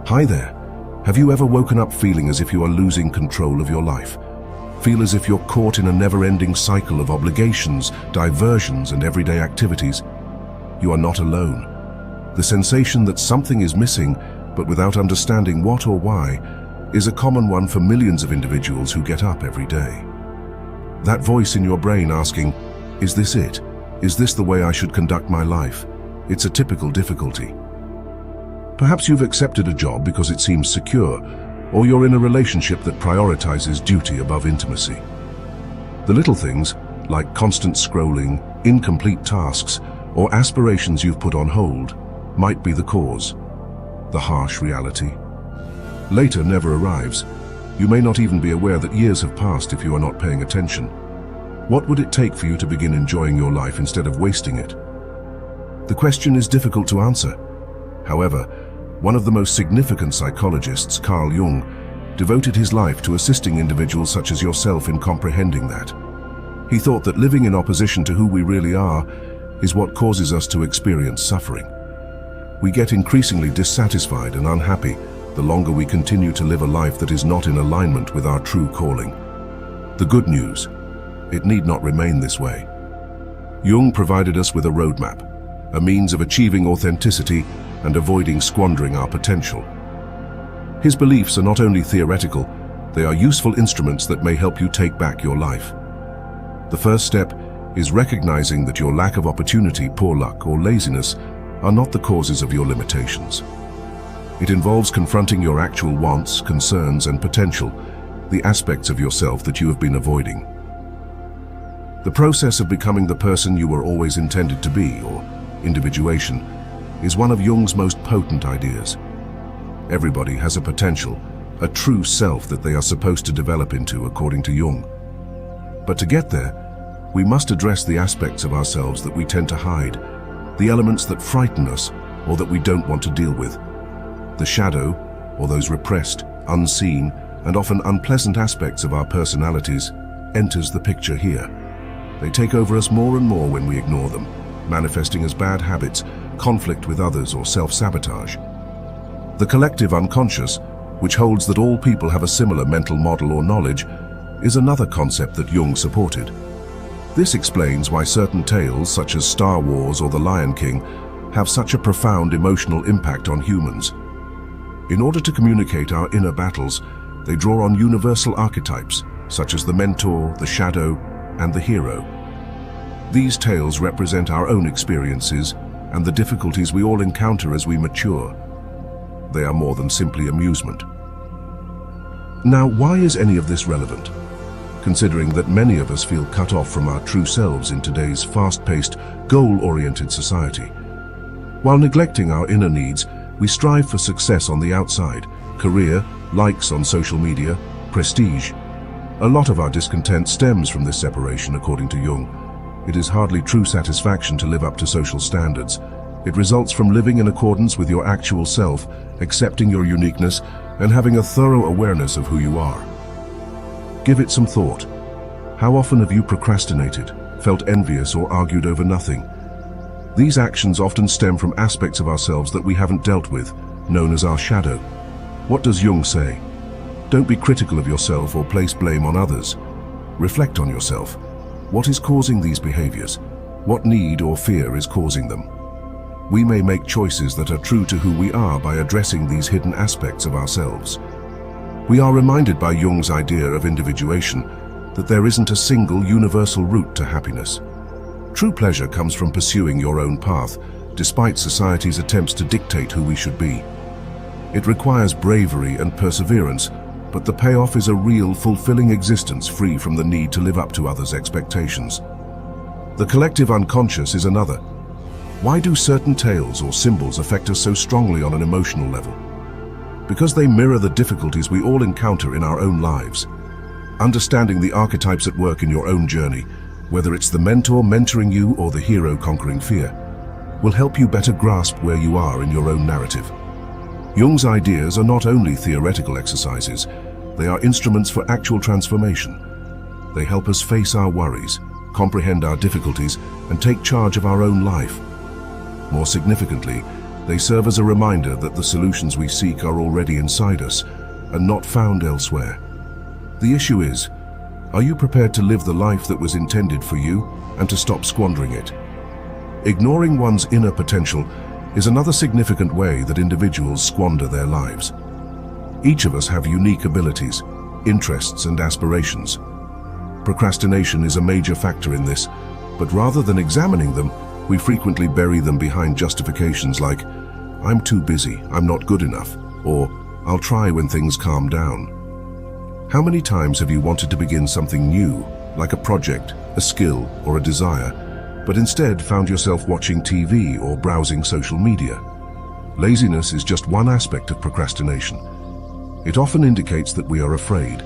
Hi there. Have you ever woken up feeling as if you are losing control of your life? Feel as if you're caught in a never-ending cycle of obligations, diversions, and everyday activities? You are not alone. The sensation that something is missing, but without understanding what or why, is a common one for millions of individuals who get up every day. That voice in your brain asking, "Is this it? Is this the way I should conduct my life?" It's a typical difficulty. Perhaps you've accepted a job because it seems secure, or you're in a relationship that prioritizes duty above intimacy. The little things, like constant scrolling, incomplete tasks, or aspirations you've put on hold, might be the cause. The harsh reality. Later never arrives. You may not even be aware that years have passed if you are not paying attention. What would it take for you to begin enjoying your life instead of wasting it? The question is difficult to answer. However, one of the most significant psychologists, Jung, devoted his life to assisting individuals such as yourself in comprehending that. He thought that living in opposition to who we really are is what causes us to experience suffering. We get increasingly dissatisfied and unhappy the longer we continue to live a life that is not in alignment with our true calling. The good news: it need not remain this way. Jung provided us with a roadmap, a means of achieving authenticity and avoiding squandering our potential. His beliefs are not only theoretical, they are useful instruments that may help you take back your life. The first step is recognizing that your lack of opportunity, poor luck, or laziness are not the causes of your limitations. It involves confronting your actual wants, concerns, and potential, the aspects of yourself that you have been avoiding. The process of becoming the person you were always intended to be, or individuation, is one of Jung's most potent ideas. Everybody has a potential, a true self that they are supposed to develop into, according to Jung. But to get there, we must address the aspects of ourselves that we tend to hide, the elements that frighten us or that we don't want to deal with. The shadow, or those repressed, unseen, and often unpleasant aspects of our personalities, enters the picture here. They take over us more and more when we ignore them, manifesting as bad habits, conflict with others, or self-sabotage. The collective unconscious, which holds that all people have a similar mental model or knowledge, is another concept that Jung supported. This explains why certain tales, such as Star Wars or The Lion King, have such a profound emotional impact on humans. In order to communicate our inner battles, they draw on universal archetypes, such as the mentor, the shadow, and the hero. These tales represent our own experiences and the difficulties we all encounter as we mature. They are more than simply amusement. Now, why is any of this relevant? Considering that many of us feel cut off from our true selves in today's fast-paced, goal-oriented society. While neglecting our inner needs, we strive for success on the outside, career, likes on social media, prestige. A lot of our discontent stems from this separation, according to Jung. It is hardly true satisfaction to live up to social standards. It results from living in accordance with your actual self, accepting your uniqueness, and having a thorough awareness of who you are. Give it some thought. How often have you procrastinated, felt envious, or argued over nothing? These actions often stem from aspects of ourselves that we haven't dealt with, known as our shadow. What does Jung say? Don't be critical of yourself or place blame on others. Reflect on yourself. What is causing these behaviors? What need or fear is causing them? We may make choices that are true to who we are by addressing these hidden aspects of ourselves. We are reminded by Jung's idea of individuation that there isn't a single universal route to happiness. True pleasure comes from pursuing your own path, despite society's attempts to dictate who we should be. It requires bravery and perseverance, but the payoff is a real, fulfilling existence free from the need to live up to others' expectations. The collective unconscious is another. Why do certain tales or symbols affect us so strongly on an emotional level? Because they mirror the difficulties we all encounter in our own lives. Understanding the archetypes at work in your own journey, whether it's the mentor mentoring you or the hero conquering fear, will help you better grasp where you are in your own narrative. Jung's ideas are not only theoretical exercises, they are instruments for actual transformation. They help us face our worries, comprehend our difficulties, and take charge of our own life. More significantly, They serve as a reminder that the solutions we seek are already inside us and not found elsewhere. The issue is, are you prepared to live the life that was intended for you and to stop squandering it? Ignoring one's inner potential is another significant way that individuals squander their lives. Each of us have unique abilities, interests, and aspirations. Procrastination is a major factor in this, but rather than examining them, we frequently bury them behind justifications like, "I'm too busy, I'm not good enough," or "I'll try when things calm down." How many times have you wanted to begin something new, like a project, a skill, or a desire, but instead found yourself watching TV or browsing social media? Laziness is just one aspect of procrastination. It often indicates that we are afraid,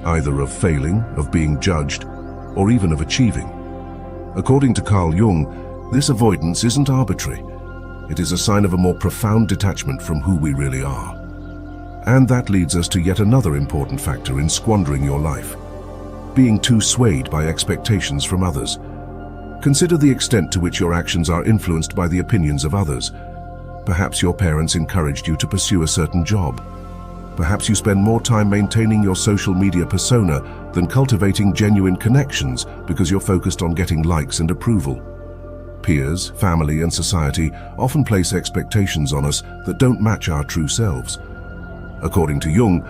either of failing, of being judged, or even of achieving. According to Carl Jung, this avoidance isn't arbitrary. It is a sign of a more profound detachment from who we really are. And that leads us to yet another important factor in squandering your life: being too swayed by expectations from others. Consider the extent to which your actions are influenced by the opinions of others. Perhaps your parents encouraged you to pursue a certain job. Perhaps you spend more time maintaining your social media persona than cultivating genuine connections because you're focused on getting likes and approval. Peers, family, and society often place expectations on us that don't match our true selves. According to Jung,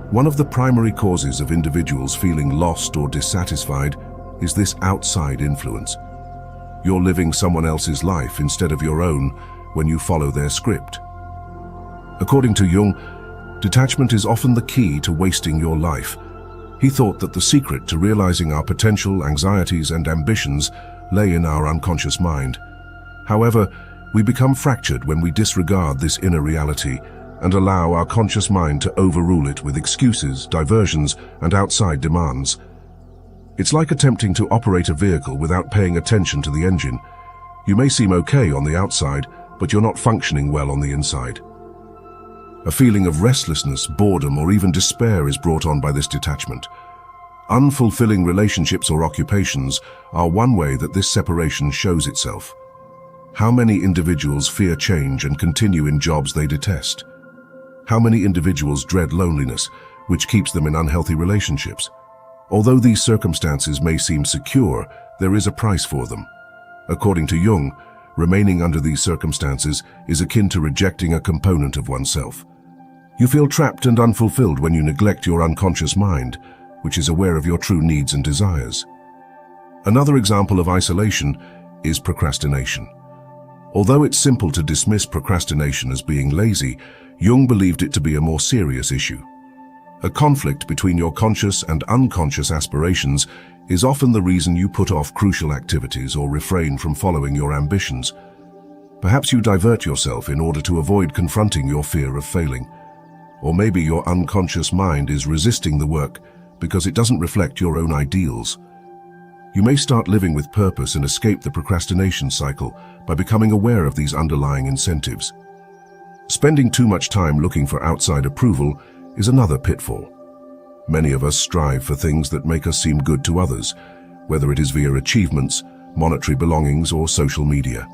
one of the primary causes of individuals feeling lost or dissatisfied is this outside influence. You're living someone else's life instead of your own when you follow their script. According to Jung, detachment is often the key to wasting your life. He thought that the secret to realizing our potential, anxieties, and ambitions lay in our unconscious mind. However, we become fractured when we disregard this inner reality and allow our conscious mind to overrule it with excuses, diversions, and outside demands. It's like attempting to operate a vehicle without paying attention to the engine. You may seem okay on the outside, but you're not functioning well on the inside. A feeling of restlessness, boredom, or even despair is brought on by this detachment. Unfulfilling relationships or occupations are one way that this separation shows itself. How many individuals fear change and continue in jobs they detest? How many individuals dread loneliness, which keeps them in unhealthy relationships? Although these circumstances may seem secure, there is a price for them. According to Jung, remaining under these circumstances is akin to rejecting a component of oneself. You feel trapped and unfulfilled when you neglect your unconscious mind, which is aware of your true needs and desires. Another example of isolation is procrastination. Although it's simple to dismiss procrastination as being lazy, Jung believed it to be a more serious issue. A conflict between your conscious and unconscious aspirations is often the reason you put off crucial activities or refrain from following your ambitions. Perhaps you divert yourself in order to avoid confronting your fear of failing. Or maybe your unconscious mind is resisting the work because it doesn't reflect your own ideals. You may start living with purpose and escape the procrastination cycle by becoming aware of these underlying incentives. Spending too much time looking for outside approval is another pitfall. Many of us strive for things that make us seem good to others, whether it is via achievements, monetary belongings, or social media.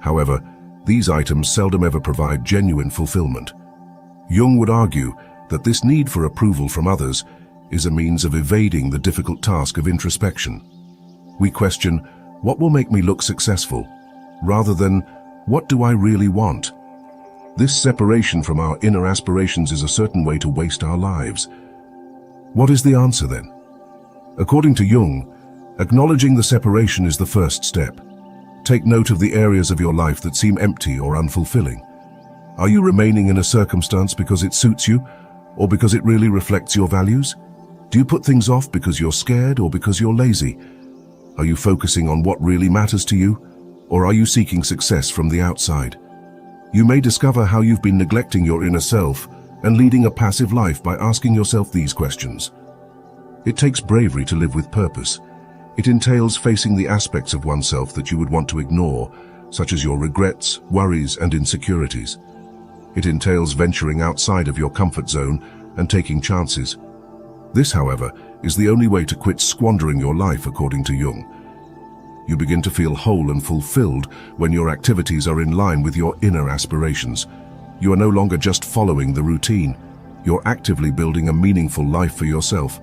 However, these items seldom ever provide genuine fulfillment. Jung would argue that this need for approval from others is a means of evading the difficult task of introspection. We question, what will make me look successful, rather than, what do I really want? This separation from our inner aspirations is a certain way to waste our lives. What is the answer then? According to Jung, acknowledging the separation is the first step. Take note of the areas of your life that seem empty or unfulfilling. Are you remaining in a circumstance because it suits you, or because it really reflects your values? Do you put things off because you're scared or because you're lazy? Are you focusing on what really matters to you, or are you seeking success from the outside? You may discover how you've been neglecting your inner self and leading a passive life by asking yourself these questions. It takes bravery to live with purpose. It entails facing the aspects of oneself that you would want to ignore, such as your regrets, worries, and insecurities. It entails venturing outside of your comfort zone and taking chances. This, however, is the only way to quit squandering your life, according to Jung. You begin to feel whole and fulfilled when your activities are in line with your inner aspirations. You are no longer just following the routine. You're actively building a meaningful life for yourself.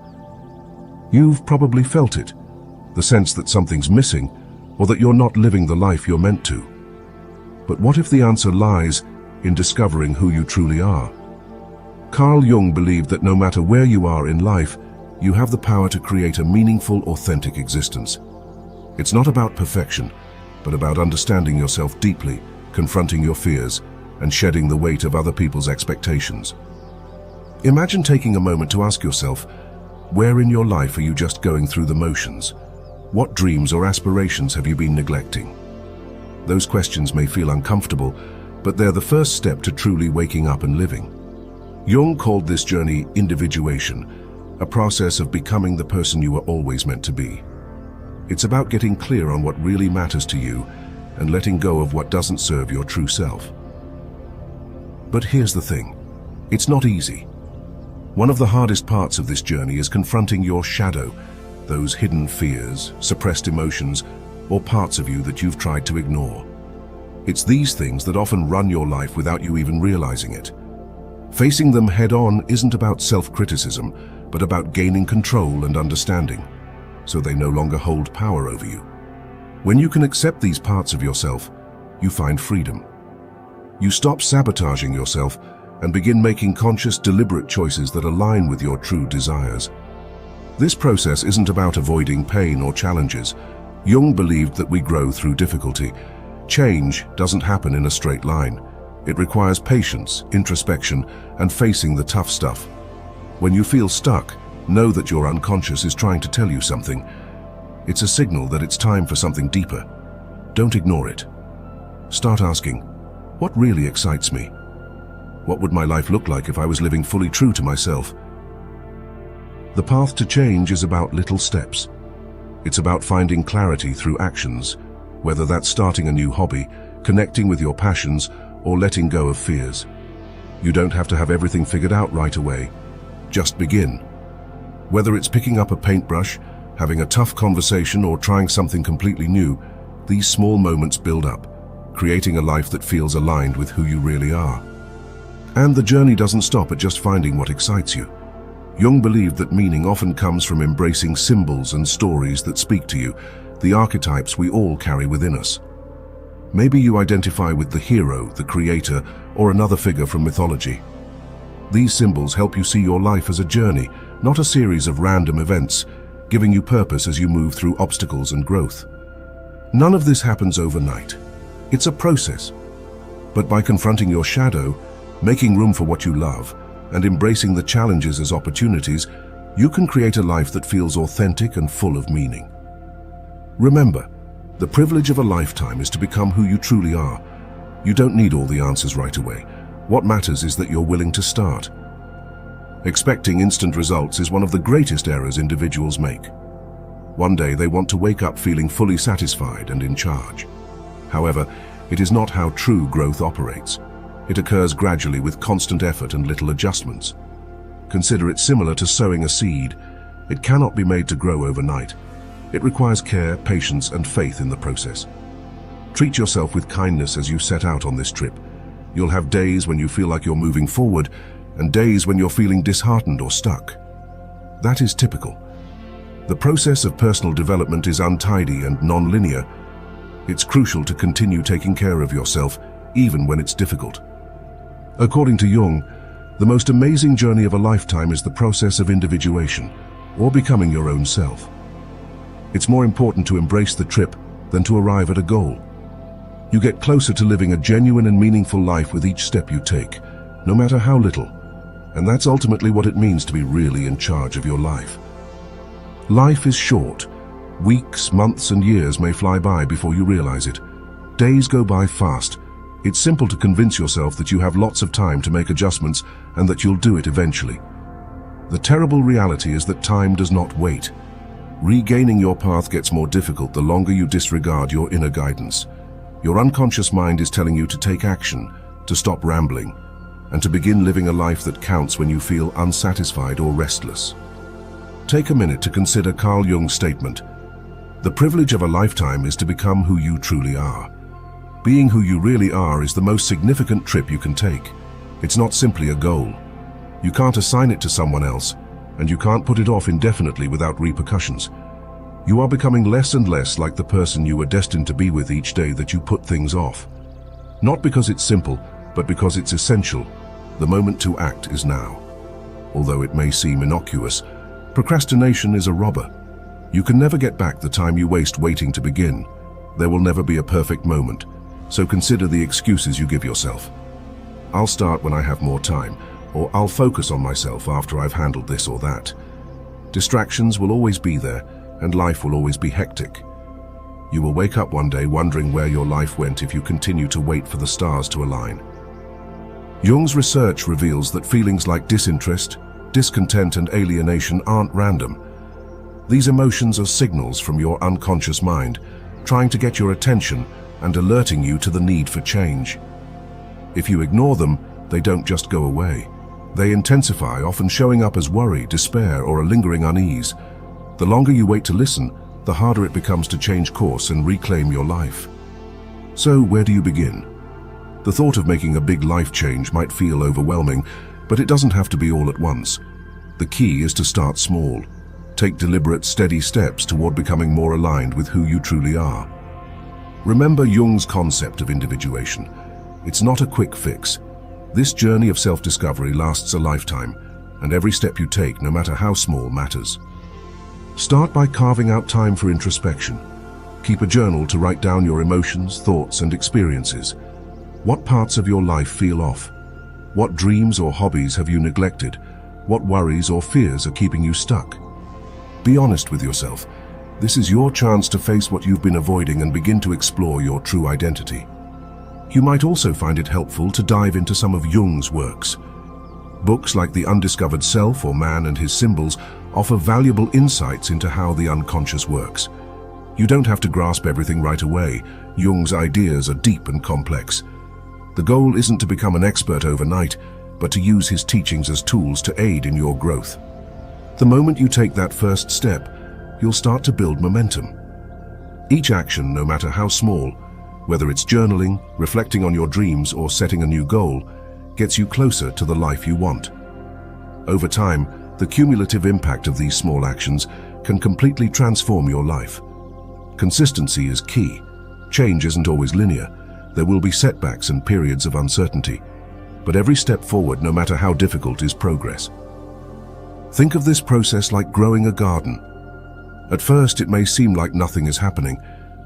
You've probably felt it, the sense that something's missing, or that you're not living the life you're meant to. But what if the answer lies in discovering who you truly are? Carl Jung believed that no matter where you are in life, you have the power to create a meaningful, authentic existence. It's not about perfection, but about understanding yourself deeply, confronting your fears, and shedding the weight of other people's expectations. Imagine taking a moment to ask yourself, where in your life are you just going through the motions? What dreams or aspirations have you been neglecting? Those questions may feel uncomfortable, but they're the first step to truly waking up and living. Jung called this journey individuation, a process of becoming the person you were always meant to be. It's about getting clear on what really matters to you and letting go of what doesn't serve your true self. But here's the thing, it's not easy. One of the hardest parts of this journey is confronting your shadow, those hidden fears, suppressed emotions, or parts of you that you've tried to ignore. It's these things that often run your life without you even realizing it. Facing them head-on isn't about self-criticism, but about gaining control and understanding, so they no longer hold power over you. When you can accept these parts of yourself, you find freedom. You stop sabotaging yourself and begin making conscious, deliberate choices that align with your true desires. This process isn't about avoiding pain or challenges. Jung believed that we grow through difficulty. Change doesn't happen in a straight line. It requires patience, introspection, and facing the tough stuff. When you feel stuck, know that your unconscious is trying to tell you something. It's a signal that it's time for something deeper. Don't ignore it. Start asking, what really excites me? What would my life look like if I was living fully true to myself? The path to change is about little steps. It's about finding clarity through actions, whether that's starting a new hobby, connecting with your passions, or letting go of fears. You don't have to have everything figured out right away. Just begin. Whether it's picking up a paintbrush, having a tough conversation, or trying something completely new, these small moments build up, creating a life that feels aligned with who you really are. And the journey doesn't stop at just finding what excites you. Jung believed that meaning often comes from embracing symbols and stories that speak to you, the archetypes we all carry within us. Maybe you identify with the hero, the creator, or another figure from mythology. These symbols help you see your life as a journey, not a series of random events, giving you purpose as you move through obstacles and growth. None of this happens overnight. It's a process. But by confronting your shadow, making room for what you love, and embracing the challenges as opportunities, you can create a life that feels authentic and full of meaning. Remember, the privilege of a lifetime is to become who you truly are. You don't need all the answers right away. What matters is that you're willing to start. Expecting instant results is one of the greatest errors individuals make. One day they want to wake up feeling fully satisfied and in charge. However, it is not how true growth operates. It occurs gradually with constant effort and little adjustments. Consider it similar to sowing a seed. It cannot be made to grow overnight. It requires care, patience, and faith in the process. Treat yourself with kindness as you set out on this trip. You'll have days when you feel like you're moving forward, and days when you're feeling disheartened or stuck. That is typical. The process of personal development is untidy and non-linear. It's crucial to continue taking care of yourself, even when it's difficult. According to Jung, the most amazing journey of a lifetime is the process of individuation, or becoming your own self. It's more important to embrace the trip than to arrive at a goal. You get closer to living a genuine and meaningful life with each step you take, no matter how little. And that's ultimately what it means to be really in charge of your life. Life is short. Weeks, months, and years may fly by before you realize it. Days go by fast. It's simple to convince yourself that you have lots of time to make adjustments and that you'll do it eventually. The terrible reality is that time does not wait. Regaining your path gets more difficult the longer you disregard your inner guidance. Your unconscious mind is telling you to take action, to stop rambling, and to begin living a life that counts when you feel unsatisfied or restless. Take a minute to consider Carl Jung's statement. The privilege of a lifetime is to become who you truly are. Being who you really are is the most significant trip you can take. It's not simply a goal. You can't assign it to someone else, and you can't put it off indefinitely without repercussions. You are becoming less and less like the person you were destined to be with each day that you put things off. Not because it's simple, but because it's essential. The moment to act is now. Although it may seem innocuous, procrastination is a robber. You can never get back the time you waste waiting to begin. There will never be a perfect moment, so consider the excuses you give yourself. I'll start when I have more time, or I'll focus on myself after I've handled this or that. Distractions will always be there, and life will always be hectic. You will wake up one day wondering where your life went if you continue to wait for the stars to align. Jung's research reveals that feelings like disinterest, discontent, and alienation aren't random. These emotions are signals from your unconscious mind, trying to get your attention and alerting you to the need for change. If you ignore them, they don't just go away. They intensify, often showing up as worry, despair, or a lingering unease. The longer you wait to listen, the harder it becomes to change course and reclaim your life. So, where do you begin? The thought of making a big life change might feel overwhelming, but it doesn't have to be all at once. The key is to start small. Take deliberate, steady steps toward becoming more aligned with who you truly are. Remember Jung's concept of individuation. It's not a quick fix. This journey of self-discovery lasts a lifetime, and every step you take, no matter how small, matters. Start by carving out time for introspection. Keep a journal to write down your emotions, thoughts, and experiences. What parts of your life feel off? What dreams or hobbies have you neglected? What worries or fears are keeping you stuck? Be honest with yourself. This is your chance to face what you've been avoiding and begin to explore your true identity. You might also find it helpful to dive into some of Jung's works. Books like The Undiscovered Self or Man and His Symbols offer valuable insights into how the unconscious works. You don't have to grasp everything right away. Jung's ideas are deep and complex. The goal isn't to become an expert overnight, but to use his teachings as tools to aid in your growth. The moment you take that first step, you'll start to build momentum. Each action, no matter how small, whether it's journaling, reflecting on your dreams, or setting a new goal, gets you closer to the life you want. Over time, the cumulative impact of these small actions can completely transform your life. Consistency is key. Change isn't always linear. There will be setbacks and periods of uncertainty, but every step forward, no matter how difficult, is progress. Think of this process like growing a garden. At first, it may seem like nothing is happening.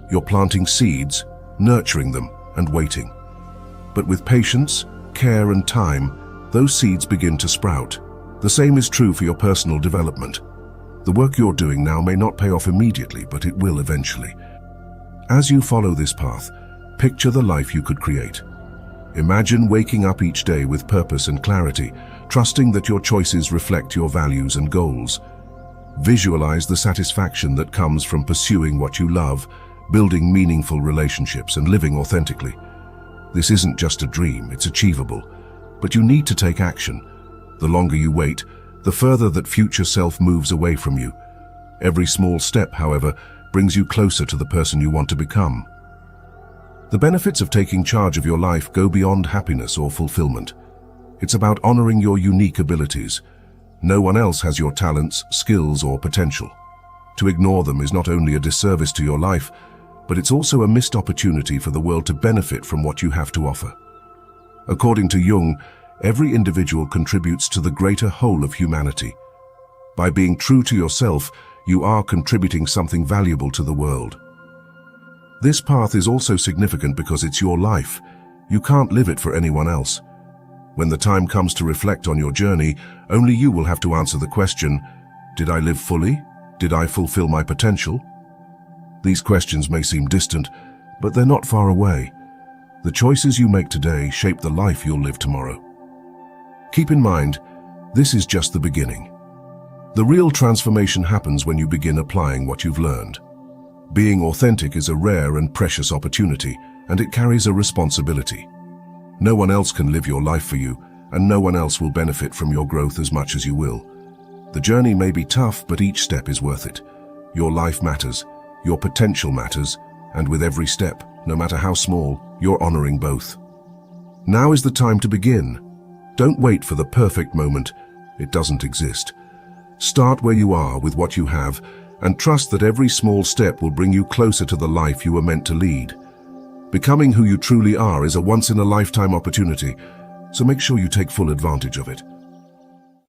You're planting seeds, nurturing them, and waiting. But with patience, care, and time, those seeds begin to sprout. The same is true for your personal development. The work you're doing now may not pay off immediately, but it will eventually. As you follow this path, picture the life you could create. Imagine waking up each day with purpose and clarity, trusting that your choices reflect your values and goals. Visualize the satisfaction that comes from pursuing what you love, building meaningful relationships, and living authentically. This isn't just a dream, it's achievable, but you need to take action. The longer you wait, the further that future self moves away from you. Every small step, however, brings you closer to the person you want to become. The benefits of taking charge of your life go beyond happiness or fulfillment. It's about honoring your unique abilities. No one else has your talents, skills, or potential. To ignore them is not only a disservice to your life, but it's also a missed opportunity for the world to benefit from what you have to offer. According to Jung, every individual contributes to the greater whole of humanity. By being true to yourself, you are contributing something valuable to the world. This path is also significant because it's your life. You can't live it for anyone else. When the time comes to reflect on your journey, only you will have to answer the question, did I live fully? Did I fulfill my potential? These questions may seem distant, but they're not far away. The choices you make today shape the life you'll live tomorrow. Keep in mind, this is just the beginning. The real transformation happens when you begin applying what you've learned. Being authentic is a rare and precious opportunity, and it carries a responsibility. No one else can live your life for you, and no one else will benefit from your growth as much as you will. The journey may be tough, but each step is worth it. Your life matters, Your potential matters, and with every step, no matter how small, you're honoring both. Now is the time to begin. Don't wait for the perfect moment. It doesn't exist. Start where you are with what you have, and trust that every small step will bring you closer to the life you were meant to lead. Becoming who you truly are is a once-in-a-lifetime opportunity, so make sure you take full advantage of it.